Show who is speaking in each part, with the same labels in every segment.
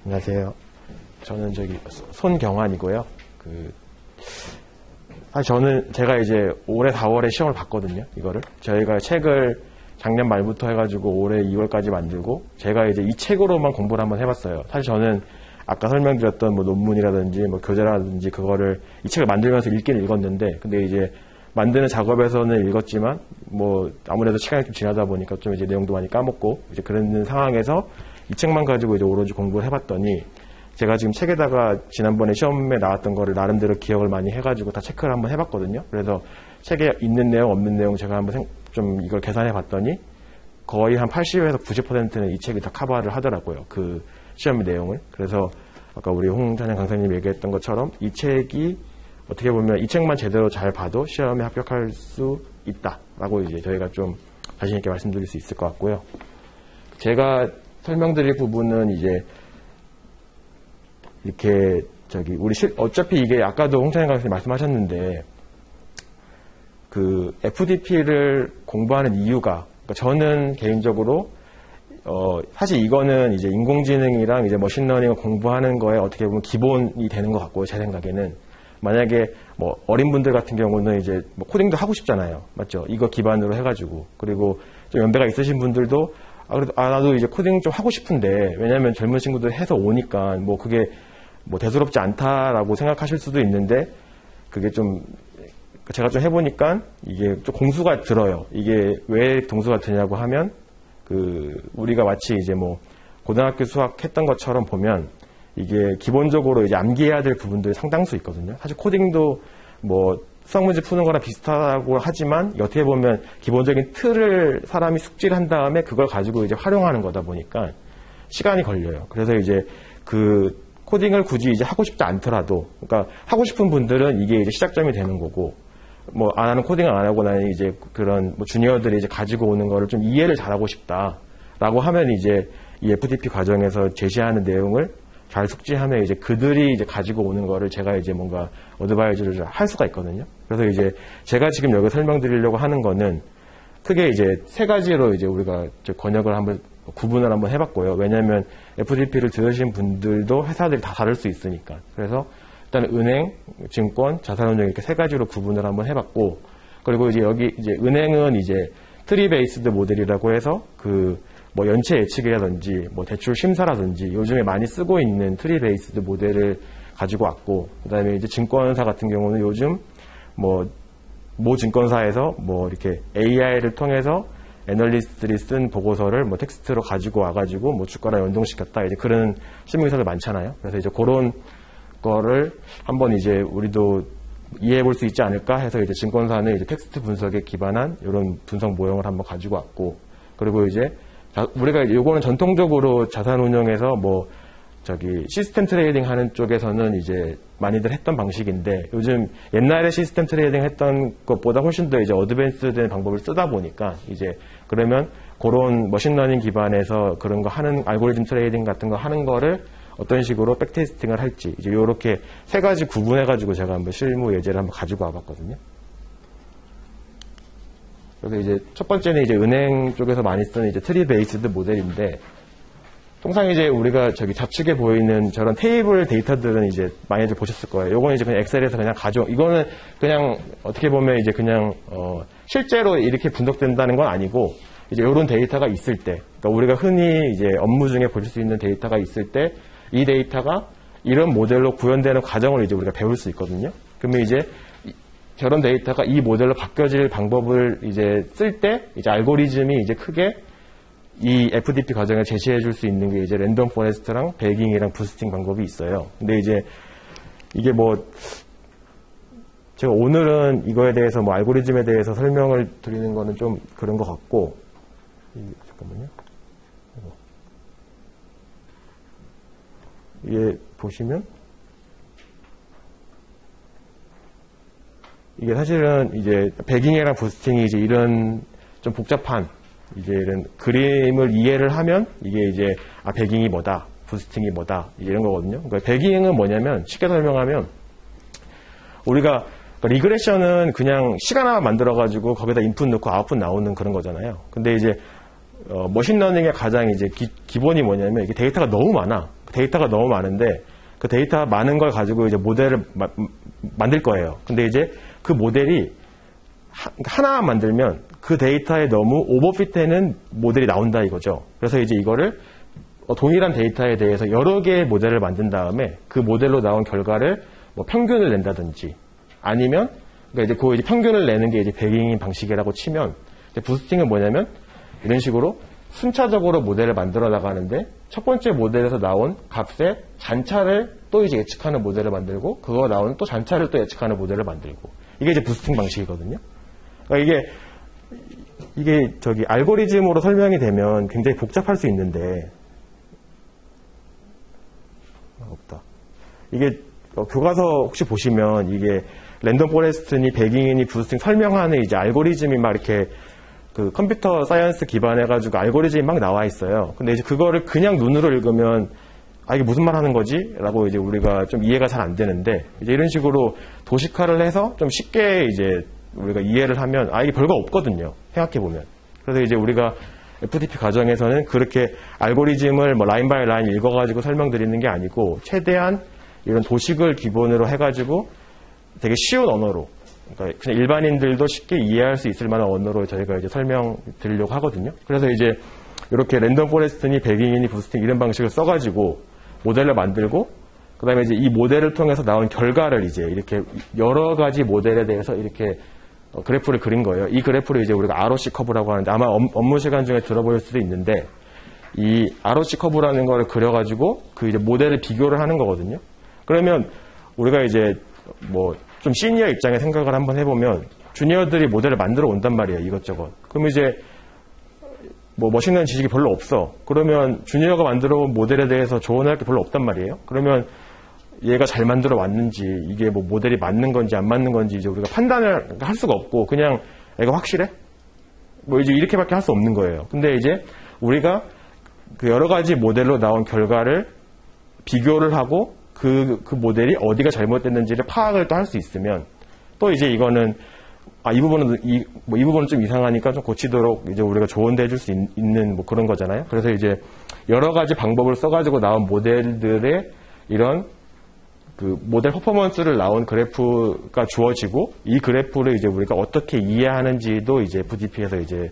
Speaker 1: 안녕하세요. 저는 손경환이고요. 제가 이제 올해 4월에 시험을 봤거든요. 이거를. 저희가 책을 작년 말부터 해가지고 올해 2월까지 만들고, 제가 이제 이 책으로만 공부를 한번 해봤어요. 사실 저는 아까 설명드렸던 뭐 논문이라든지 뭐 교재라든지 그거를 이 책을 만들면서 읽긴 읽었는데, 근데 이제 만드는 작업에서는 읽었지만, 뭐 아무래도 시간이 좀 지나다 보니까 좀 이제 내용도 많이 까먹고, 이제 그런 상황에서 이 책만 가지고 이제 오로지 공부를 해봤더니, 제가 지금 책에다가 지난번에 시험에 나왔던 거를 나름대로 기억을 많이 해가지고 다 체크를 한번 해봤거든요. 그래서 책에 있는 내용, 없는 내용 제가 한번 좀 이걸 계산해 봤더니 거의 한 80에서 90%는 이 책이 다 커버를 하더라고요. 그 시험 내용을. 그래서 아까 우리 홍찬영 강사님 얘기했던 것처럼 이 책이 어떻게 보면 이 책만 제대로 잘 봐도 시험에 합격할 수 있다라고 이제 저희가 좀 자신 있게 말씀드릴 수 있을 것 같고요. 제가 설명드릴 부분은 이제 이렇게 어차피 이게 아까도 홍찬영 강사님 말씀하셨는데 그 FDP를 공부하는 이유가, 그러니까 저는 개인적으로 사실 이거는 이제 인공지능이랑 이제 머신러닝을 공부하는 거에 어떻게 보면 기본이 되는 것 같고요. 제 생각에는 만약에 뭐 어린 분들 같은 경우는 이제 뭐 코딩도 하고 싶잖아요, 맞죠? 이거 기반으로 해가지고. 그리고 좀 연배가 있으신 분들도 나도 이제 코딩 좀 하고 싶은데, 왜냐면 젊은 친구들 해서 오니까 뭐 그게 뭐 대수롭지 않다라고 생각하실 수도 있는데, 그게 좀 제가 좀 해보니까 이게 좀 공수가 들어요. 이게 왜 동수가 드냐고 하면, 우리가 마치 이제 뭐 고등학교 수학 했던 것처럼 보면 이게 기본적으로 이제 암기해야 될 부분들이 상당수 있거든요. 사실 코딩도 뭐 수학 문제 푸는 거랑 비슷하다고 하지만 어떻게 보면 기본적인 틀을 사람이 숙지를 한 다음에 그걸 가지고 이제 활용하는 거다 보니까 시간이 걸려요. 그래서 이제 코딩을 굳이 이제 하고 싶지 않더라도, 그러니까 하고 싶은 분들은 이게 이제 시작점이 되는 거고, 뭐 나는 코딩을 안 하고 나는 이제 그런 뭐 주니어들이 이제 가지고 오는 거를 좀 이해를 잘하고 싶다라고 하면 이제 이 FDP 과정에서 제시하는 내용을 잘 숙지하면 이제 그들이 이제 가지고 오는 거를 제가 이제 뭔가 어드바이저를 할 수가 있거든요. 그래서 이제 제가 지금 여기 설명드리려고 하는 거는 크게 이제 세 가지로 이제 우리가 번역을 구분을 한번 해봤고요. 왜냐하면 FDP를 들으신 분들도 회사들이 다 다를 수 있으니까. 그래서 일단 은행, 증권, 자산운용 이렇게 세 가지로 구분을 한번 해봤고, 그리고 이제 여기 이제 은행은 이제 트리 베이스드 모델이라고 해서 뭐 연체 예측이라든지 뭐 대출 심사라든지 요즘에 많이 쓰고 있는 트리 베이스드 모델을 가지고 왔고, 그다음에 이제 증권사 같은 경우는 요즘 모 증권사에서 뭐 이렇게 AI를 통해서 애널리스트들이 쓴 보고서를 뭐 텍스트로 가지고 와가지고 뭐 주가랑 연동시켰다, 이제 그런 실무기사들 많잖아요. 그래서 이제 그런 거를 한번 이제 우리도 이해해 볼 수 있지 않을까 해서 이제 증권사는 이제 텍스트 분석에 기반한 이런 분석 모형을 한번 가지고 왔고, 그리고 이제 우리가 요거는 전통적으로 자산운용에서 시스템 트레이딩 하는 쪽에서는 이제 많이들 했던 방식인데, 요즘 옛날에 시스템 트레이딩 했던 것보다 훨씬 더 이제 어드밴스된 방법을 쓰다 보니까 이제 그러면 그런 머신러닝 기반에서 그런 거 하는 알고리즘 트레이딩 같은 거 하는 거를 어떤 식으로 백테스팅을 할지, 이제 요렇게 세 가지 구분해가지고 제가 한번 실무 예제를 한번 가지고 와봤거든요. 그래서 이제 첫 번째는 이제 은행 쪽에서 많이 쓰는 이제 트리 베이스드 모델인데, 통상 이제 우리가 좌측에 보이는 저런 테이블 데이터들은 이제 많이들 보셨을 거예요. 요거는 이제 그냥 엑셀에서 그냥 이거는 그냥 어떻게 보면 이제 그냥 실제로 이렇게 분석된다는 건 아니고, 이제 요런 데이터가 있을 때, 그러니까 우리가 흔히 이제 업무 중에 볼 수 있는 데이터가 있을 때 이 데이터가 이런 모델로 구현되는 과정을 이제 우리가 배울 수 있거든요. 그러면 이제 저런 데이터가 이 모델로 바뀌어질 방법을 이제 쓸 때 이제 알고리즘이 이제 크게 이 FDP 과정을 제시해 줄 수 있는 게 이제 랜덤 포레스트랑 배깅이랑 부스팅 방법이 있어요. 근데 이제 이게 제가 오늘은 이거에 대해서 알고리즘에 대해서 설명을 드리는 거는 좀 그런 것 같고, 잠깐만요. 이게 보시면 이게 사실은 이제 배깅이랑 부스팅이 이제 이런 좀 복잡한 이제 이런 그림을 이해를 하면 이게 이제 배깅이 뭐다, 부스팅이 뭐다, 이런 거거든요. 그러니까 배깅은 뭐냐면 쉽게 설명하면 우리가 리그레션은 그냥 시간 하나 만들어가지고 거기다 인풋 넣고 아웃풋 나오는 그런 거잖아요. 근데 이제 머신러닝의 가장 이제 기본이 뭐냐면 이게 데이터가 너무 많아. 데이터가 너무 많은데 그 데이터 많은 걸 가지고 이제 모델을 만들 거예요. 근데 이제 그 모델이 하나 만들면 그 데이터에 너무 오버핏되는 모델이 나온다 이거죠. 그래서 이제 이거를 동일한 데이터에 대해서 여러 개의 모델을 만든 다음에 그 모델로 나온 결과를 뭐 평균을 낸다든지 아니면 그러니까 이제 그 이제 평균을 내는 게 이제 배깅인 방식이라고 치면 이제 부스팅은 뭐냐면 이런 식으로 순차적으로 모델을 만들어 나가는데 첫 번째 모델에서 나온 값의 잔차를 또 이제 예측하는 모델을 만들고 그거 나온 또 잔차를 또 예측하는 모델을 만들고 이게 이제 부스팅 방식이거든요. 그러니까 이게 저기 알고리즘으로 설명이 되면 굉장히 복잡할 수 있는데 없다. 이게 교과서 혹시 보시면 이게 랜덤 포레스트니 배깅이니 부스팅 설명하는 이제 알고리즘이 막 이렇게 그 컴퓨터 사이언스 기반해가지고 알고리즘이 막 나와 있어요. 근데 이제 그거를 그냥 눈으로 읽으면 아 이게 무슨 말 하는 거지? 라고 이제 우리가 좀 이해가 잘 안 되는데 이제 이런 식으로 도식화를 해서 좀 쉽게 이제 우리가 이해를 하면 아 이게 별거 없거든요. 생각해 보면. 그래서 이제 우리가 FDP 과정에서는 그렇게 알고리즘을 뭐 라인 바이 라인 읽어가지고 설명드리는 게 아니고 최대한 이런 도식을 기본으로 해가지고 되게 쉬운 언어로 그러니까 그냥 일반인들도 쉽게 이해할 수 있을 만한 언어로 저희가 이제 설명드리려고 하거든요. 그래서 이제 이렇게 랜덤 포레스트니 배깅이니 부스팅 이런 방식을 써가지고 모델을 만들고 그 다음에 이제 이 모델을 통해서 나온 결과를 이제 이렇게 여러 가지 모델에 대해서 이렇게 그래프를 그린 거예요. 이 그래프를 이제 우리가 ROC 커브라고 하는데 아마 업무 시간 중에 들어볼 수도 있는데 이 ROC 커브라는 거를 그려가지고 그 이제 모델을 비교를 하는 거거든요. 그러면 우리가 이제 뭐 좀 시니어 입장에 생각을 한번 해보면 주니어들이 모델을 만들어 온단 말이에요. 이것저것. 그럼 이제 뭐 머신러닝 지식이 별로 없어. 그러면 주니어가 만들어 온 모델에 대해서 조언할 게 별로 없단 말이에요. 그러면 얘가 잘 만들어 왔는지 이게 뭐 모델이 맞는 건지 안 맞는 건지 이제 우리가 판단을 할 수가 없고 그냥 얘가 확실해? 뭐 이제 이렇게밖에 할 수 없는 거예요. 근데 이제 우리가 그 여러 가지 모델로 나온 결과를 비교를 하고 그 모델이 어디가 잘못됐는지를 파악을 또 할 수 있으면 또 이제 이거는 이 부분은 좀 이상하니까 좀 고치도록 이제 우리가 조언도 해줄 수 있는 뭐 그런 거잖아요. 그래서 이제 여러 가지 방법을 써가지고 나온 모델들의 이런 그 모델 퍼포먼스를 나온 그래프가 주어지고 이 그래프를 이제 우리가 어떻게 이해하는지도 이제 FDP에서 이제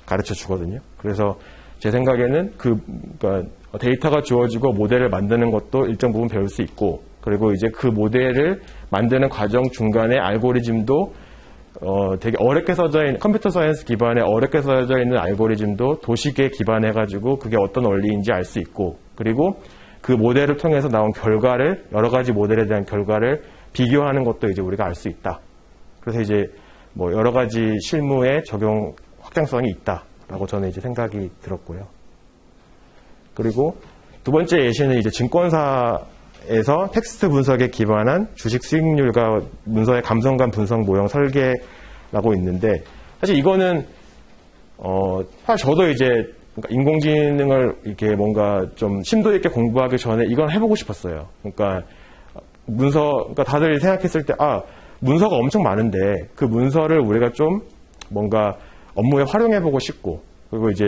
Speaker 1: 가르쳐 주거든요. 그래서 제 생각에는 그러니까 데이터가 주어지고 모델을 만드는 것도 일정 부분 배울 수 있고 그리고 이제 그 모델을 만드는 과정 중간에 알고리즘도 되게 어렵게 써져 있는 컴퓨터 사이언스 기반에 어렵게 써져 있는 알고리즘도 도식에 기반해가지고 그게 어떤 원리인지 알 수 있고 그리고 그 모델을 통해서 나온 결과를 여러 가지 모델에 대한 결과를 비교하는 것도 이제 우리가 알 수 있다. 그래서 이제 뭐 여러 가지 실무에 적용 확장성이 있다라고 저는 이제 생각이 들었고요. 그리고 두 번째 예시는 이제 증권사에서 텍스트 분석에 기반한 주식 수익률과 문서의 감성감 분석 모형 설계라고 있는데 사실 이거는 사실 저도 이제 그러니까 인공지능을 이렇게 뭔가 좀 심도 있게 공부하기 전에 이건 해보고 싶었어요. 그러니까 그러니까 다들 생각했을 때 문서가 엄청 많은데 그 문서를 우리가 좀 뭔가 업무에 활용해보고 싶고 그리고 이제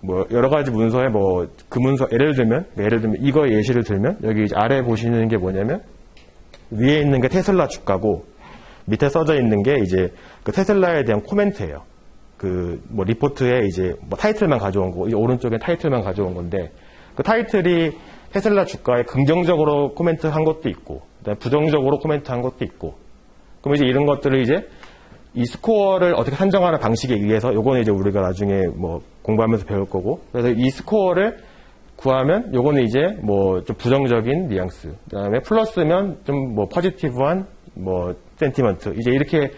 Speaker 1: 뭐 여러 가지 문서에 뭐 그 문서 예를 들면 이거 예시를 들면 여기 이제 아래 보시는 게 뭐냐면 위에 있는 게 테슬라 주가고 밑에 써져 있는 게 이제 그 테슬라에 대한 코멘트예요. 그 뭐 리포트에 이제 뭐 타이틀만 가져온 거, 이 오른쪽에 타이틀만 가져온 건데 그 타이틀이 테슬라 주가에 긍정적으로 코멘트한 것도 있고 그다음에 부정적으로 코멘트한 것도 있고 그럼 이제 이런 것들을 이제 이 스코어를 어떻게 산정하는 방식에 의해서 요거는 이제 우리가 나중에 뭐 공부하면서 배울 거고 그래서 이 스코어를 구하면 요거는 이제 뭐 좀 부정적인 뉘앙스 그다음에 플러스면 좀 뭐 포지티브한 뭐 센티먼트 이제 이렇게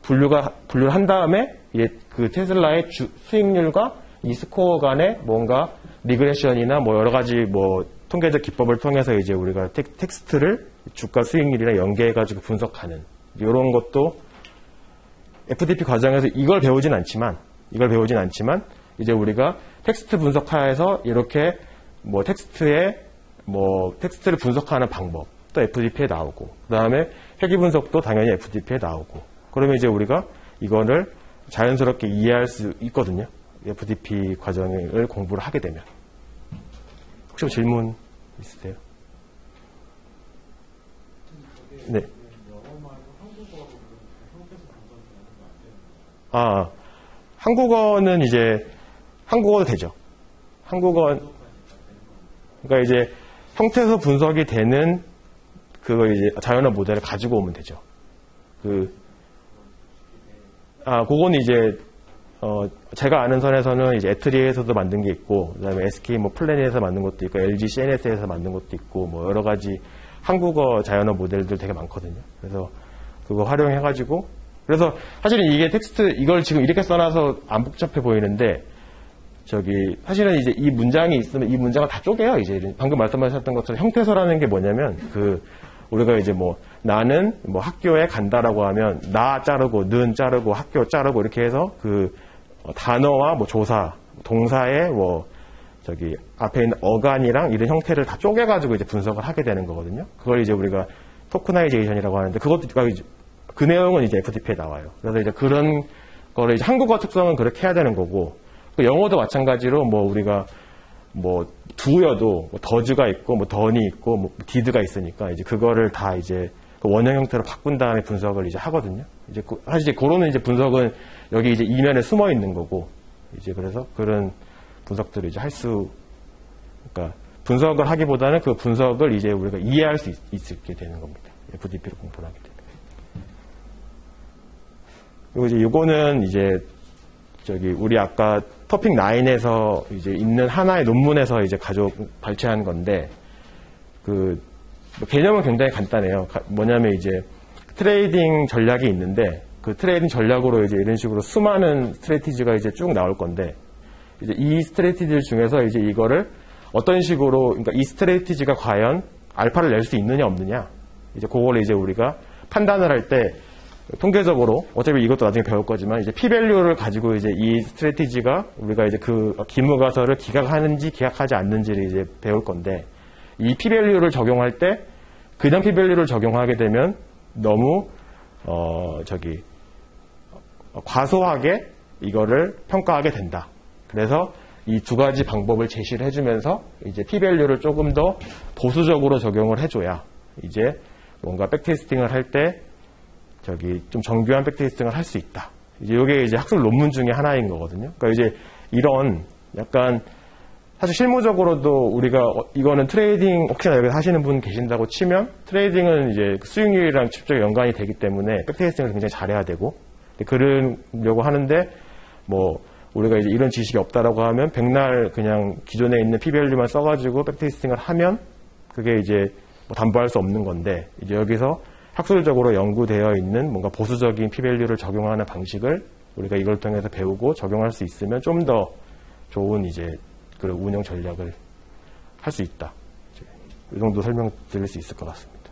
Speaker 1: 분류를 한 다음에 이제 그 테슬라의 수익률과 이 스코어 간의 뭔가 리그레션이나 뭐 여러 가지 뭐 통계적 기법을 통해서 이제 우리가 텍스트를 주가 수익률이랑 연계해가지고 분석하는 이런 것도 FDP 과정에서 이걸 배우진 않지만 이제 우리가 텍스트 분석하에서 이렇게 뭐 텍스트를 분석하는 방법 또 FDP에 나오고 그 다음에 회귀 분석도 당연히 FDP에 나오고 그러면 이제 우리가 이거를 자연스럽게 이해할 수 있거든요. FDP 과정을 공부를 하게 되면. 혹시 뭐 질문 있으세요? 네. 아, 한국어는 이제 한국어도 되죠. 한국어 그러니까 이제 형태에서 분석이 되는 그걸 이제 자연어 모델을 가지고 오면 되죠. 그거는 이제 제가 아는 선에서는 이제 애트리에서도 만든 게 있고, 그다음에 SK 뭐 플래닛에서 만든 것도 있고, LG CNS에서 만든 것도 있고, 뭐 여러 가지 한국어 자연어 모델들 되게 많거든요. 그래서 그거 활용해가지고, 그래서 사실은 이게 텍스트 이걸 지금 이렇게 써놔서 안 복잡해 보이는데, 사실은 이제 이 문장이 있으면 이 문장을 다 쪼개요. 이제 방금 말씀하셨던 것처럼 형태서라는 게 뭐냐면 우리가 이제 뭐 나는 뭐 학교에 간다라고 하면 나 자르고 는 자르고 학교 자르고 이렇게 해서 단어와 뭐 조사, 동사의 앞에 있는 어간이랑 이런 형태를 다 쪼개가지고 이제 분석을 하게 되는 거거든요. 그걸 이제 우리가 토크나이제이션이라고 하는데 그 내용은 이제 FTP에 나와요. 그래서 이제 그런 거를 이제 한국어 특성은 그렇게 해야 되는 거고, 영어도 마찬가지로 우리가 두여도 더즈가 있고 던이 있고 디드가 있으니까 이제 그거를 다 이제 원형 형태로 바꾼 다음에 분석을 이제 하거든요. 사실 그런 이제 분석은 여기 이제 이면에 숨어 있는 거고, 이제 그래서 그런 분석들을 이제 그러니까 분석을 하기보다는 그 분석을 이제 우리가 이해할 수 있게 되는 겁니다. FTP로 공부를 하게 되면. 그리고 이제 요거는 이제 우리 아까 토픽 9에서 이제 있는 하나의 논문에서 이제 발췌한 건데, 개념은 굉장히 간단해요. 뭐냐면 이제 트레이딩 전략이 있는데, 그 트레이딩 전략으로 이제 이런 식으로 수많은 스트래티지가 이제 쭉 나올 건데, 이제 이 스트래티지 중에서 이제 이거를 어떤 식으로, 그러니까 이 스트래티지가 과연 알파를 낼 수 있느냐 없느냐, 이제 그걸 이제 우리가 판단을 할 때 통계적으로, 어차피 이것도 나중에 배울 거지만, 이제 P-밸류를 가지고 이제 이 스트래티지가 우리가 이제 기무가설을 기각하는지 기각하지 않는지를 이제 배울 건데, 이 P-밸류를 적용할 때, 그냥 P-밸류를 적용하게 되면 너무, 과소하게 이거를 평가하게 된다. 그래서 이 두 가지 방법을 제시를 해주면서, 이제 P-밸류를 조금 더 보수적으로 적용을 해줘야, 이제 뭔가 백테스팅을 할 때, 좀 정교한 백테스팅을 할 수 있다. 이제 이게 이제 학술 논문 중에 하나인 거거든요. 그러니까 이제 이런 약간 사실 실무적으로도 우리가 이거는 트레이딩 혹시나 여기 하시는 분 계신다고 치면 트레이딩은 이제 수익률이랑 직접 연관이 되기 때문에 백테스팅을 굉장히 잘해야 되고, 그러려고 하는데 우리가 이제 이런 지식이 없다라고 하면 백날 그냥 기존에 있는 P-밸류만 써가지고 백테스팅을 하면 그게 이제 담보할 수 없는 건데, 이제 여기서 학술적으로 연구되어 있는 뭔가 보수적인 P-밸류를 적용하는 방식을 우리가 이걸 통해서 배우고 적용할 수 있으면 좀 더 좋은 이제 그 운영 전략을 할 수 있다. 이 정도 설명드릴 수 있을 것 같습니다.